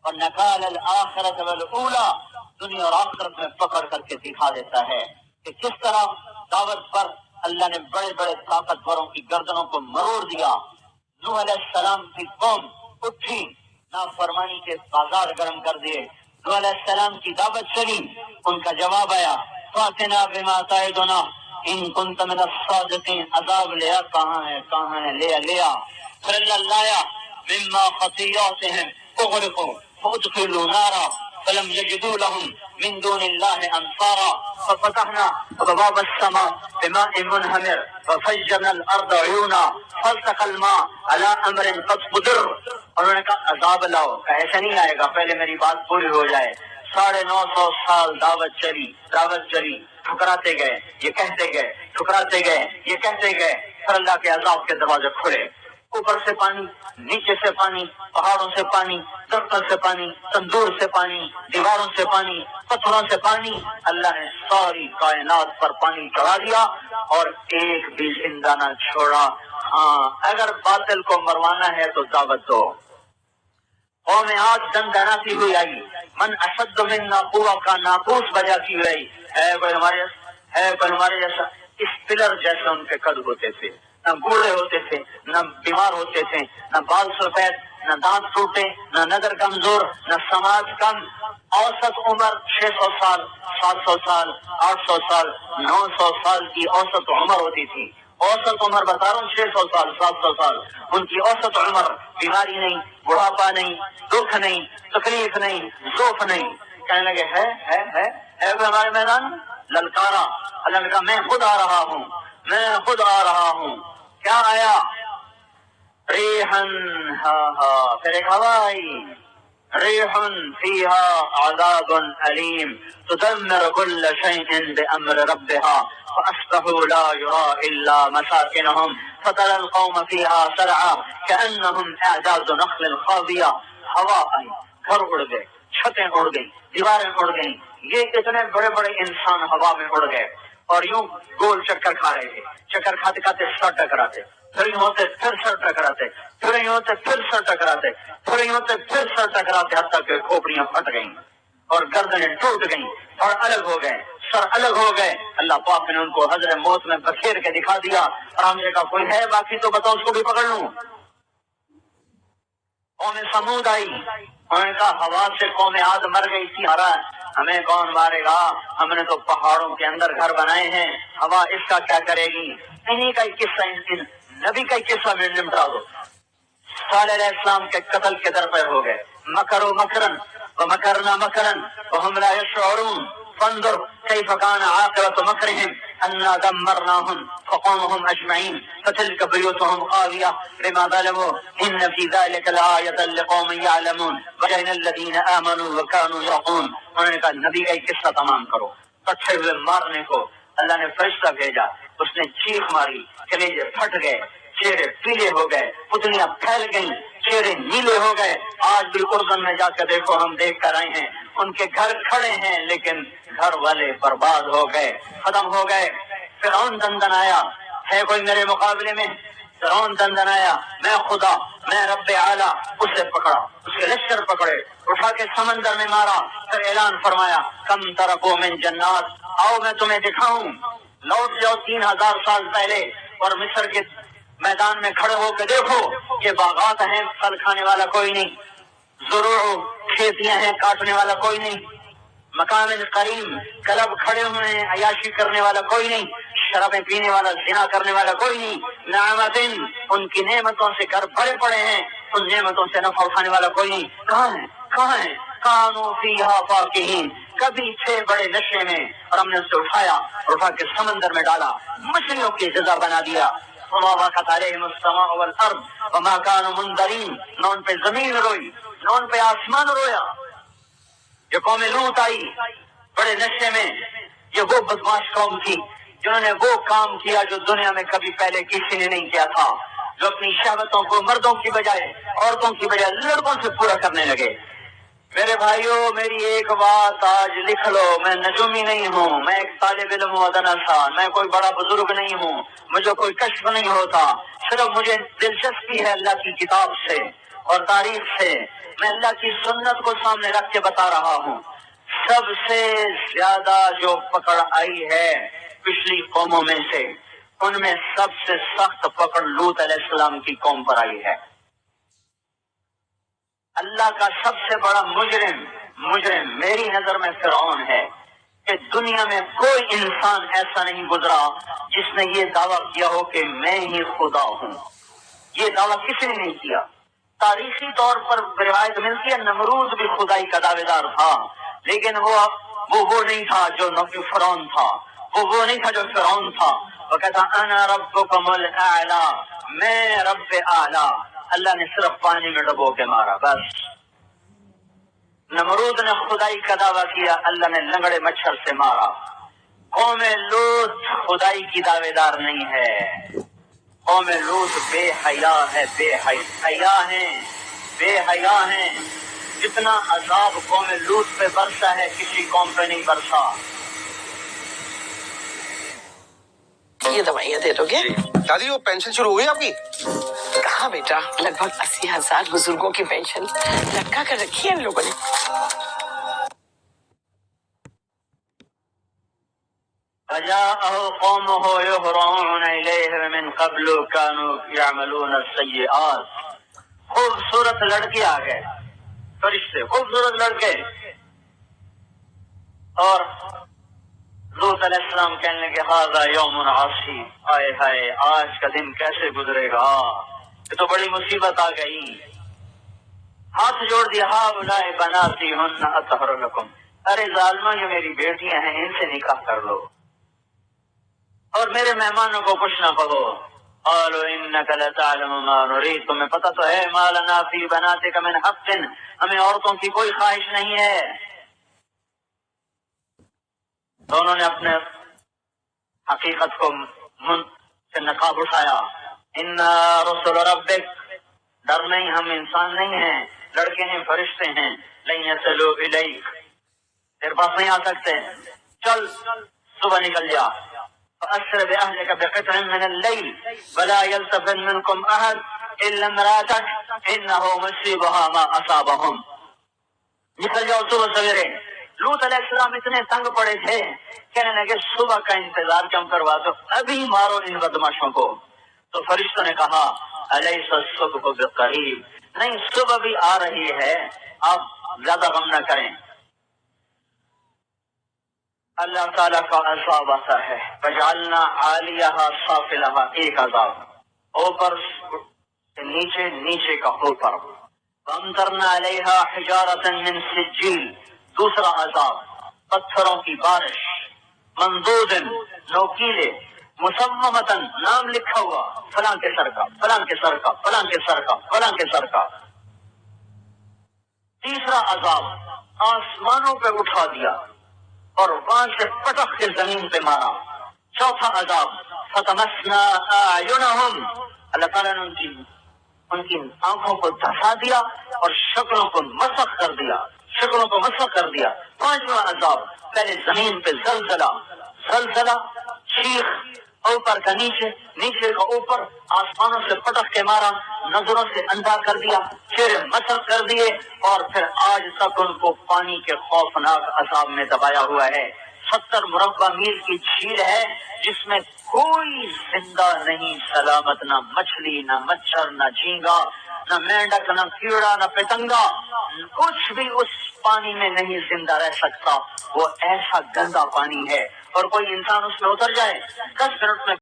اور نکال الآخرۃ والاولی، دنیا اور آخرت میں پکڑ کر کے دکھا دیتا ہے کہ کس طرح دعوت پر اللہ نے بڑے بڑے طاقتوروں کی گردنوں کو مروڑ دیا۔ نوح علیہ السلام کی قوم اٹھی، نافرمانی کے بازار گرم کر دیے، نوح علیہ السلام کی دعوت چلی، ان کا جواب آیا فاتنا بما تعدنا ان کنت من الصادقین، عذاب لیا کہاں ہے لیا پھر اللہ لایا مما خطیاتهم اغرقوا فادخلوا نارا فلم يجدوا لهم من دون الله انصارا ففتحنا ابواب السماء بماء منهمر وفجرنا الارض عيونا فالتقى الماء على امر قد قدر۔ انہوں نے کہا عذاب لاؤ، ایسا نہیں آئے گا، پہلے میری بات پوری ہو جائے۔ 950 سال دعوت چلی، ٹھکراتے گئے، یہ کہتے گئے، ٹھکراتے گئے، یہ کہتے گئے، پھر اللہ کے عذاب کے دروازے کھلے، اوپر سے پانی، نیچے سے پانی، پہاڑوں سے پانی، درختوں سے پانی، تندور سے پانی، دیواروں سے پانی، پتھروں سے پانی، اللہ نے ساری کائنات پر پانی چڑھا دیا اور ایک بھی زندہ نہ چھوڑا۔ ہاں، اگر باطل کو مروانا ہے تو دعوت دو۔ قوم عاد دندناتی ہوئی آئی، من اشد منا قوہ کا ناقوس بجا کی ہوئی آئی، ہے کوئی ہمارے جیسا؟ اس پلر جیسے ان کے قد ہوتے تھے، نہ بوڑھے ہوتے تھے، نہ بیمار ہوتے تھے، نہ بال سفید، نہ دانت ٹوٹے، نہ نظر کمزور، نہ سماج کم۔ اوسط عمر 600 سال، 700 سال، 800 سال، 900 سال کی اوسط عمر ہوتی تھی۔ اوسط عمر بتا رہا ہوں 600 سال، 700 سال، ان کی اوسط عمر، بیماری نہیں، بڑھاپا نہیں، دکھ نہیں، تکلیف نہیں، ذوف نہیں۔ کہنے لگے ہے کوئی ہمارے میدان؟ للکارا، اللہ نے کہا میں خود آ رہا ہوں۔ کیا آیا؟ ریحن، پھر ایک ہوا آئی، ریحن فیہا عذاب علیم تدمر کل شیء بامر ربها فاصبحوا لا يرى الا مساکنهم فترى القوم فیہا سرعا كأنهم اعجاز نخل خاویہ۔ ہوا آئی، گھر اڑ گئے، چھتیں اڑ گئی، دیواریں اڑ گئیں، یہ اتنے بڑے بڑے انسان ہوا میں اڑ گئے اور یوں گول چکر کھا رہے تھے، چکر کھاتے کھاتے سر ٹکراتے، پھر یوں ہوتے پھر سر ٹکراتے، پھر یوں ہوتے پھر سر ٹکراتے، پھر یوں ہوتے پھر سر ٹکراتے، حتیٰ کہ کھوپڑیاں پھٹ گئیں اور گردنیں ٹوٹ گئیں اور الگ ہو گئے، سر الگ ہو گئے۔ اللہ پاک نے ان کو حضر موت میں بکھیر کے دکھا دیا اور ہم نے کہا کوئی ہے باقی تو بتاؤ، اس کو بھی پکڑ لوں۔ قوم سمود آئی، انہوں نے کہا ہوا سے قوم عاد مر گئی تھی، ہمیں کون مارے گا، ہم نے تو پہاڑوں کے اندر گھر بنائے ہیں، ہوا اس کا کیا کرے گی؟ انہی کا قصہ، نبی کا قصہ میں نمٹا دو۔ صالح علیہ السلام کے قتل کے در پہ ہو گئے، مکروا مکرا ومکرنا مکرا وهم لا يشعرون فانظر كيف كان عاقبة مكرهم أنا دمرناهم فقومهم أجمعين فتلك بيوتهم خاوية بما ظلموا إن في ذلك لآية لقوم يعلمون وجعلنا الذين آمنوا وكانوا يتقون۔ انہوں نے کہا نبی کا قصہ تمام کرو۔ کٹھے ہوئے مارنے کو اللہ نے فرشتہ بھیجا، اس نے چیخ ماری، کلیجے پھٹ گئے، چہرے پیلے ہو گئے، پتلیاں پھیل گئیں، چہرے نیلے ہو گئے۔ آج بھی اردن میں جا کے دیکھو، ہم دیکھ کر آئے ہیں، ان کے گھر کھڑے ہیں لیکن گھر والے برباد ہو گئے، ختم ہو گئے۔ فرعون دندن آیا، ہے کوئی میرے مقابلے میں؟ فرعون دندن آیا، میں خدا، میں رب اعلیٰ، اسے پکڑا، اس کے لشکر پکڑے، اٹھا کے سمندر میں مارا، پھر اعلان فرمایا کم ترکو من جنات، آؤ میں تمہیں دکھاؤں، لوٹ جاؤ 3000 سال پہلے اور مصر کے میدان میں کھڑے ہو کے دیکھو، یہ باغات ہیں، پھل کھانے والا کوئی نہیں، زروع کھیتیاں ہیں، کاٹنے والا کوئی نہیں، مقام کریم کلب کھڑے ہوئے ہیں، عیاشی کرنے والا کوئی نہیں، شرابیں پینے والا، زنا کرنے والا کوئی نہیں، نعمتن ان کی نعمتوں سے گھر بھرے پڑے ہیں، ان نعمتوں سے نفع اٹھانے والا کوئی نہیں۔ کہاں ہیں؟ کانوا فیہا فاکہین، کبھی تھے بڑے نشے میں اور ہم نے اسے اٹھا کے سمندر میں ڈالا، مچھلیوں کی غذا بنا دیا۔ وما وقعت عليهم السماء والارض وما كانوا منذرين، نہ ان پہ زمین روئی، نہ ان پہ آسمان رویا۔ یہ قوم لوط آئی بڑے نشے میں، یہ وہ بدماش قوم تھی جنہوں نے وہ کام کیا جو دنیا میں کبھی پہلے کسی نے نہیں کیا تھا، جو اپنی شہوتوں کو مردوں کی بجائے، عورتوں کی بجائے لڑکوں سے پورا کرنے لگے۔ میرے بھائیوں، میری ایک بات آج لکھ لو، میں نجومی نہیں ہوں، میں ایک طالب علم و ادنا تھا، میں کوئی بڑا بزرگ نہیں ہوں، مجھے کوئی کشف نہیں ہوتا، صرف مجھے دلچسپی ہے اللہ کی کتاب سے، اور تاریخ سے میں اللہ کی سنت کو سامنے رکھ کے بتا رہا ہوں، سب سے زیادہ جو پکڑ آئی ہے پچھلی قوموں میں سے، ان میں سب سے سخت پکڑ لوط علیہ السلام کی قوم پر آئی ہے۔ اللہ کا سب سے بڑا مجرم میری نظر میں فرعون ہے کہ دنیا میں کوئی انسان ایسا نہیں گزرا جس نے یہ دعویٰ کیا ہو کہ میں ہی خدا ہوں۔ یہ دعویٰ کسی نے نہیں کیا۔ تاریخی طور پر روایت ملتی ہے نمرود بھی خدائی کا دعوے دار تھا، لیکن وہ نہیں تھا جو فرعون تھا، وہ نہیں تھا جو فرعون تھا۔ وہ کہتا انا ربکم الاعلی، میں رب اعلی۔ اللہ نے صرف پانی میں ڈبو کے مارا بس۔ نمرود نے خدائی کا دعویٰ کیا، اللہ نے لنگڑے مچھر سے مارا۔ قوم لوط خدائی کی دعوے دار نہیں ہے، قوم لوط بے حیا ہے، بے حیا ہیں۔ جتنا عذاب قوم لوط پہ برسا ہے کسی قوم پہ نہیں برسا۔ یہ دوائیاں دے دو گے؟ دادی وہ پینشن شروع ہو گئی آپ کی؟ کہاں بیٹا، لگ بھگ 80,000 بزرگوں کی پینشن لٹکا کر رکھی ہے ان لوگوں نے۔ فجاءه قومه يهرعون إليه من قبل كانوا يعملون السيئات۔ خوبصورت لڑکے آ گئے، فرشتے خوبصورت لڑکے، اور لوط علیہ السلام کہنے لگے ھذا یوم عصیب، آئے ہائے آج کا دن کیسے گزرے گا، یہ تو بڑی مصیبت آ گئی۔ ہاتھ جوڑ دیا، ہؤلاء بناتی ہن اطہر لکم، ارے ظالمہ یہ میری بیٹیاں ہیں، ان سے نکاح کر لو اور میرے مہمانوں کو کچھ نہ کہو۔ قالوا انک لتعلم ما نريد، تمہیں پتہ تو ہے ما لنا فی بناتک من حق، ہمیں عورتوں کی کوئی خواہش نہیں ہے۔ دونوں نے اپنے حقیقت کو سے نقاب اٹھایا۔ انا رسول ربک، ڈر نہیں، ہم انسان نہیں ہیں، لڑکے ہیں، فرشتے ہیں۔ لن یصلوا الیک، تیرے پاس نہیں آ سکتے، چل صبح نکل جا۔ فأسر بأهلك بقطع من الليل ولا يلتفت منكم أحد إلا امرأتك إنه مصيبها ما أصابهم، نکل جاؤ صبح سویرے۔ لوط علیہ السلام اتنے تنگ پڑے تھے، کہنے لگے صبح کا انتظار کیوں کروا دو، ابھی مارو ان بدماشوں کو۔ تو فرشتوں نے کہا الیس الصبح بقریب، نہیں صبح بھی آ رہی ہے، آپ زیادہ غم نہ کریں۔ اللہ تعالیٰ کا عذاب آتا ہے، فجعلنا عالیہا سافلہا، ایک عذاب اوپر سے نیچے، نیچے کا اوپر۔ وامطرنا علیہا حجارۃ من سجیل، دوسرا عذاب پتھروں کی بارش، منضود نوکیلے، مسممتن نام لکھا ہوا، فلاں کے سر کا، فلاں کے سر کا، فلاں کے سر کا، فلاں کے سر کا۔ تیسرا عذاب آسمانوں پہ اٹھا دیا اور وہاں سے پٹخ کے زمین پہ مارا۔ چوتھا عذاب فتمسنا اعینہم، اللہ تعالیٰ نے ان کی آنکھوں کو دھسا دیا اور شکلوں کو مسخ کر دیا، شکلوں کو مسخ کر دیا۔ پانچواں عذاب پہلے زمین پہ زلزلہ، چیخ، اوپر کا نیچے، نیچے کا اوپر، آسمانوں سے پٹخ کے مارا، نظروں سے اندھا کر دیا، چہرے مسخ کر دیے، اور پھر آج تک ان کو پانی کے خوفناک عذاب میں دبایا ہوا ہے۔ 70 مربع میل کی جھیل ہے جس میں کوئی زندہ نہیں سلامت، نہ مچھلی، نہ مچھر، نہ جھینگا، نہ مینڈک، نہ کیڑا، نہ پتنگا، کچھ بھی اس پانی میں نہیں زندہ رہ سکتا۔ وہ ایسا گندا پانی ہے، اور کوئی انسان اس میں اتر جائے 10 منٹ میں